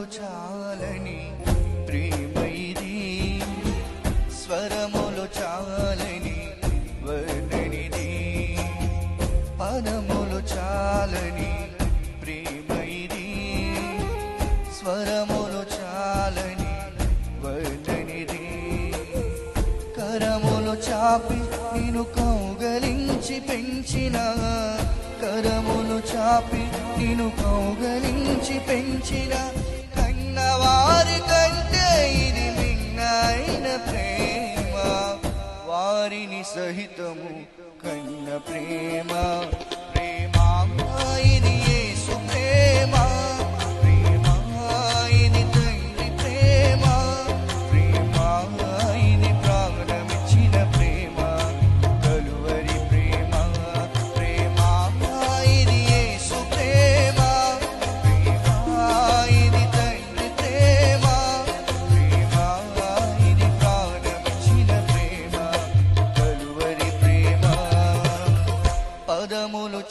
పదములు చాలని ప్రేమ ఇది, స్వరములు చాలని వర్ణనిది. పదములు చాలని ప్రేమ ఇది, స్వరములు చాలని వర్ణనిది. కరములు చాపి నిన్ను కౌగలించి పెంచిన, కరములు చాపి నిన్ను కౌగలించి పెంచిన కన్నవారి కంటే ఇది మిన్నైన ప్రేమ. వారిని సహితము కన్న ప్రేమ. ప్రేమ ఇది యేసు ప్రేమ, ప్రేమ ఇది తండ్రి ప్రేమ, ప్రేమ ఇది ప్రాణమిచ్చిన ప్రేమ, కలువరి ప్రేమ. ప్రేమ ఇది యేసు ప్రేమ, ప్రేమ ఇది తండ్రి ప్రేమ, ప్రేమ ఇది ప్రాణమిచ్చిన ప్రేమ, కలువరి ప్రేమ. పదములు